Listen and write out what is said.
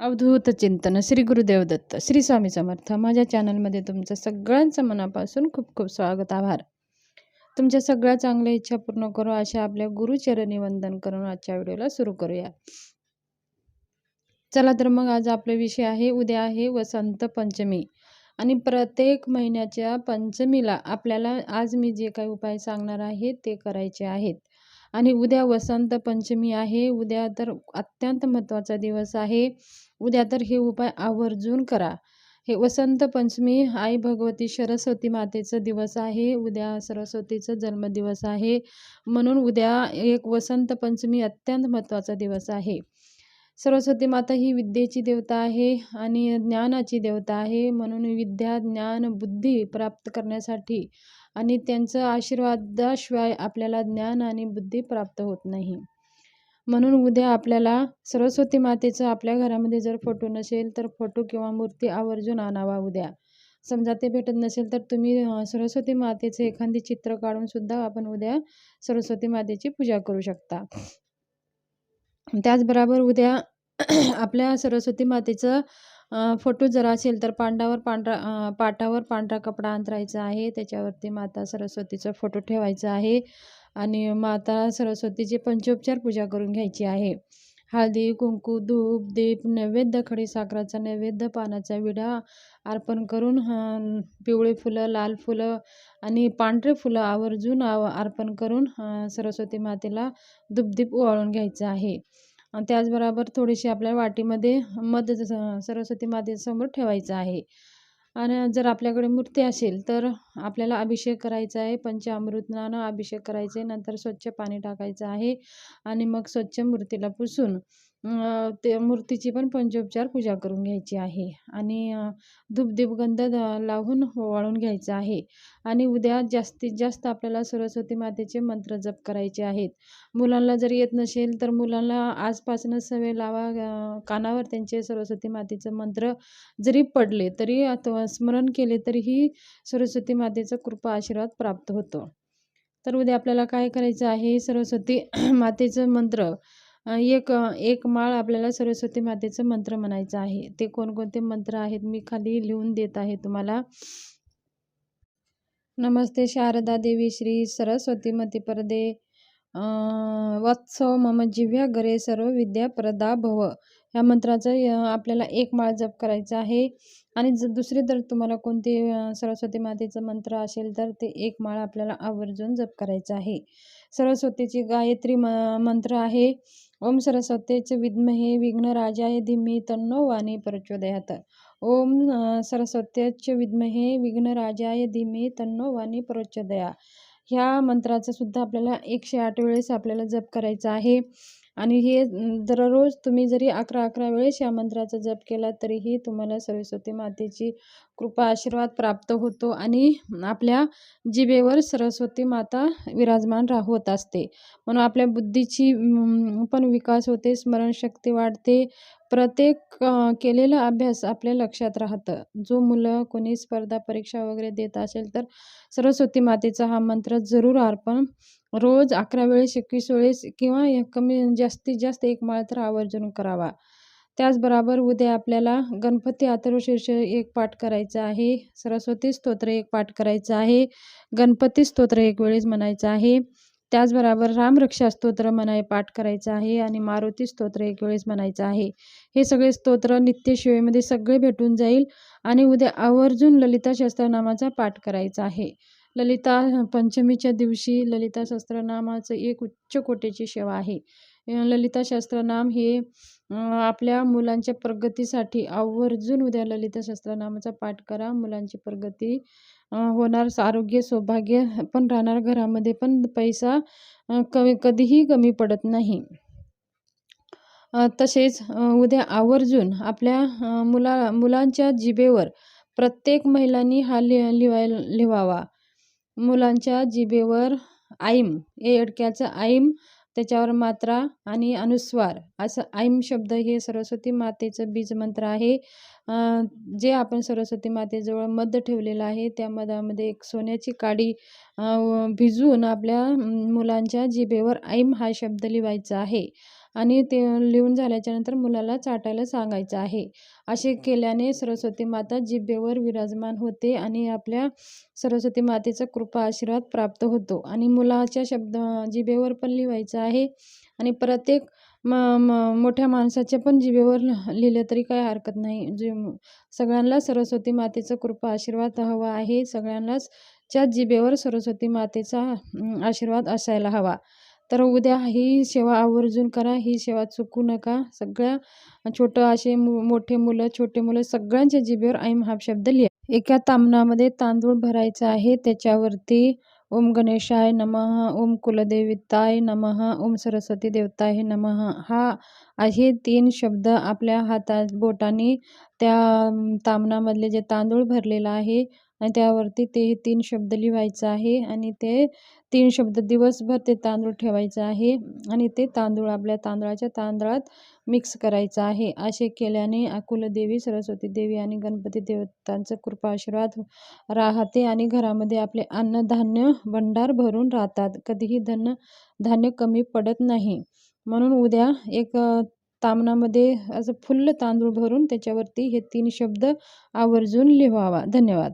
अवधूत चिंतन श्री गुरुदेव दत्त श्री स्वामी समर्थ. माझ्या चॅनलमध्ये तुमचं सगळ्यांचं मनापासून खूप खूप स्वागत, आभार. तुमच्या सगळ्या चांगल्या इच्छा पूर्ण करू अशा आपल्या गुरुचरणी वंदन करून आजच्या व्हिडिओला सुरू करूया. चला तर मग आज आपला विषय आहे, उद्या आहे वसंत पंचमी आणि प्रत्येक महिन्याच्या पंचमीला आपल्याला आज मी जे काही उपाय सांगणार आहे ते करायचे आहेत. आणि उद्या वसंत पंचमी आहे. उद्या तर अत्यंत महत्त्वाचा दिवस आहे. उद्या तर हे उपाय आवर्जून करा. हे वसंत पंचमी आई भगवती सरस्वती मातेचा दिवस आहे. उद्या सरस्वतीचा जन्मदिवस आहे, म्हणून उद्या एक वसंत पंचमी अत्यंत महत्त्वाचा दिवस आहे. सरस्वती माता ही विद्येची देवता आहे आणि ज्ञानाची देवता आहे, म्हणून विद्या, ज्ञान, बुद्धी प्राप्त करण्यासाठी आणि त्यांचं आशीर्वादाशिवाय आपल्याला ज्ञान आणि बुद्धी प्राप्त होत नाही. म्हणून उद्या आपल्याला सरस्वती मातेचं आपल्या घरामध्ये जर फोटो नसेल तर फोटो किंवा मूर्ती आवर्जून आणावा. उद्या समजा ते भेटत नसेल तर तुम्ही सरस्वती मातेचं एखादी चित्र काढून सुद्धा आपण उद्या सरस्वती मातेची पूजा करू शकता. त्याचबरोबर उद्या आपल्या सरस्वती मातेचं फोटो जर असेल तर पाटावर पांढरा कपडा अंथरायचा आहे. त्याच्यावरती माता सरस्वतीचा फोटो ठेवायचा आहे आणि माता सरस्वतीची पंचोपचार पूजा करून घ्यायची आहे. हळदी, कुंकू, धूप, दीप, नैवेद्य, खडीसाखराचा नैवेद्य, पानाचा विडा अर्पण करून पिवळे फुलं, लाल फुलं आणि पांढरे फुलं आवर्जून अर्पण करून सरस्वती मातेला धूपदीप ओवाळून घ्यायचं आहे. त्याचबरोबर थोडीशी आपल्या वाटीमध्ये मध सरस्वती मातेसमोर ठेवायचं आहे. आणि जर आपल्याकडे मूर्ती असेल तर आपल्याला अभिषेक करायचा आहे. पंचामृतानं अभिषेक करायचे, नंतर स्वच्छ पाणी टाकायचं आहे आणि मग स्वच्छ मूर्तीला पुसून ते मूर्तीची पण पंचोपचार पूजा करून घ्यायची आहे आणि धूपदीपगंध लावून ओवाळून घ्यायचं आहे. आणि उद्या जास्तीत जास्त आपल्याला सरस्वती मातेचे मंत्र जप करायचे आहेत. मुलांना जर येत नसेल तर मुलांना आजपासूनच सवय लावा. कानावर त्यांचे सरस्वती मातेचं मंत्र जरी पडले तरी अथवा स्मरण केले तरीही सरस्वती मातेचा कृपा आशीर्वाद प्राप्त होतो. तर उद्या आपल्याला काय करायचं आहे, सरस्वती मातेचं मंत्र एक माळ आपल्याला सरस्वती मातेचं मंत्र म्हणायचं आहे. ते कोणकोणते मंत्र आहेत मी खाली लिहून देत आहे तुम्हाला. नमस्ते शारदा देवी श्री सरस्वती मती परदे वत्सव मम जिव्या गरे सर्व विद्या प्रदा भव. ह्या मंत्राचं आपल्याला एक माळ जप करायचा आहे. आणि दुसरी जर तुम्हाला कोणते सरस्वती मातेचं मंत्र असेल तर ते एक माळ आपल्याला आवर्जून जप करायचं आहे. सरस्वतीची गायत्री मंत्र आहे, ओम सरस्वतीचे विद्महे विघ्नराजाय धीमहि तन्नो वाणी प्रचोदयात. ओम सरस्वतीचे विद्महे विघ्नराजाय धीमहि तन्नो वाणी प्रचोदयात. ह्या मंत्राचा सुद्धा आपल्याला 108 वेळेस आपल्याला जप करायचा आहे. आणि हे दररोज तुम्ही जरी 11 वेळेस या मंत्राचा जप केला तरीही तुम्हाला सरस्वती मातेची कृपा आशीर्वाद प्राप्त होतो आणि आपल्या जिभेवर सरस्वती माता विराजमान होत असते. म्हणून आपल्या बुद्धीची पण विकास होते, स्मरणशक्ती वाढते, प्रत्येक केलेला अभ्यास आपल्या लक्षात राहतं. जो मुलं कोणी स्पर्धा परीक्षा वगैरे देत असेल तर सरस्वती मातेचा हा मंत्र जरूर अर्पण रोज 11 वेळेस, 21 वेळेस किंवा जास्तीत जास्त एक माळ तर आवर्जून करावा. त्याचबरोबर उद्या आपल्याला गणपती अथर्वशीर्ष एक पाठ करायचा आहे, सरस्वती स्तोत्र एक पाठ करायचं आहे, गणपती स्तोत्र एक वेळेस म्हणायचं आहे. त्याचबरोबर रामरक्षा स्तोत्र पाठ करायचं आहे आणि मारुती स्तोत्र एक वेळेस म्हणायचं आहे. हे सगळे स्तोत्र नित्यसेवेमध्ये सगळे भेटून जाईल. आणि उद्या आवर्जून ललिता सहस्त्रनामाचा पाठ करायचा आहे. ललिता पंचमीच्या दिवशी ललिता सहस्त्रनामाचं एक उच्च कोटीची सेवा आहे. ललिता सहस्त्रनाम हे आपल्या मुलांच्या प्रगतीसाठी आवर्जून उद्या ललिता सहस्त्रनामाचा पाठ करा. मुलांची प्रगती होणार, आरोग्य सौभाग्य पण राहणार, घरामध्ये पण पैसा कधीही कमी पडत नाही. तसेच उद्या आवर्जून आपल्या मुलांच्या जिभेवर प्रत्येक महिलांनी हा लिहावा. मुलांच्या जिभेवर ऐम, एडक्याचं ऐम, त्याच्यावर मात्रा आणि अनुस्वार असं ऐम शब्द हे सरस्वती मातेचं बीज मंत्र आहे. जे आपण सरस्वती मातेजवळ मध ठेवलेलं आहे त्या मधामध्ये एक सोन्याची काडी भिजवून आपल्या मुलांच्या जिभेवर ऐम हा शब्द लिहायचा आहे. आणि ते लिहून झाल्याच्यानंतर मुलाला चाटायला सांगायचं आहे. असे केल्याने सरस्वती माता जिभेवर विराजमान होते आणि आपल्या सरस्वती मातेचा कृपा आशीर्वाद प्राप्त होतो. आणि मुलाच्या जिभेवर पण लिहायचं आहे आणि प्रत्येक मोठ्या माणसाच्या पण जिभेवर लिहिलं तरी काही हरकत नाही. सगळ्यांना सरस्वती मातेचा कृपा आशीर्वाद हवा आहे. सगळ्यांनाच च्या जिभेवर सरस्वती मातेचा आशीर्वाद असायला हवा. तर उद्या ही सेवा आवर्जून करा. ही सेवा चुकू नका. सगळ्या असे मोठे मुलं, छोटे मुलं सगळ्यांच्या जिभेवर ऐम हा शब्द लिहा. एका ताम्हणामध्ये तांदूळ भरायचा आहे. त्याच्यावरती ओम गणेशाय नमः, ओम कुलदेवताय नमः, ओम सरस्वती देवताय नमः हे 3 शब्द आपल्या बोटांनी त्या ताम्हणामधले जे तांदूळ भरलेला आहे आणि त्यावरती ते 3 शब्द लिहायचं आहे आणि ते 3 शब्द दिवसभर ते तांदूळ ठेवायचं आहे आणि ते तांदूळ आपल्या तांदळात मिक्स करायचं आहे. असे केल्याने कुलदेवी, सरस्वती देवी आणि गणपती देवतांचा कृपा आशीर्वाद राहते आणि घरामध्ये आपले अन्नधान्य भंडार भरून राहतात. कधीही धान्य कमी पडत नाही. म्हणून उद्या एक ताम्हणामध्ये असं फुल्ल तांदूळ भरून त्याच्यावरती हे 3 शब्द आवर्जून लिहावा. धन्यवाद.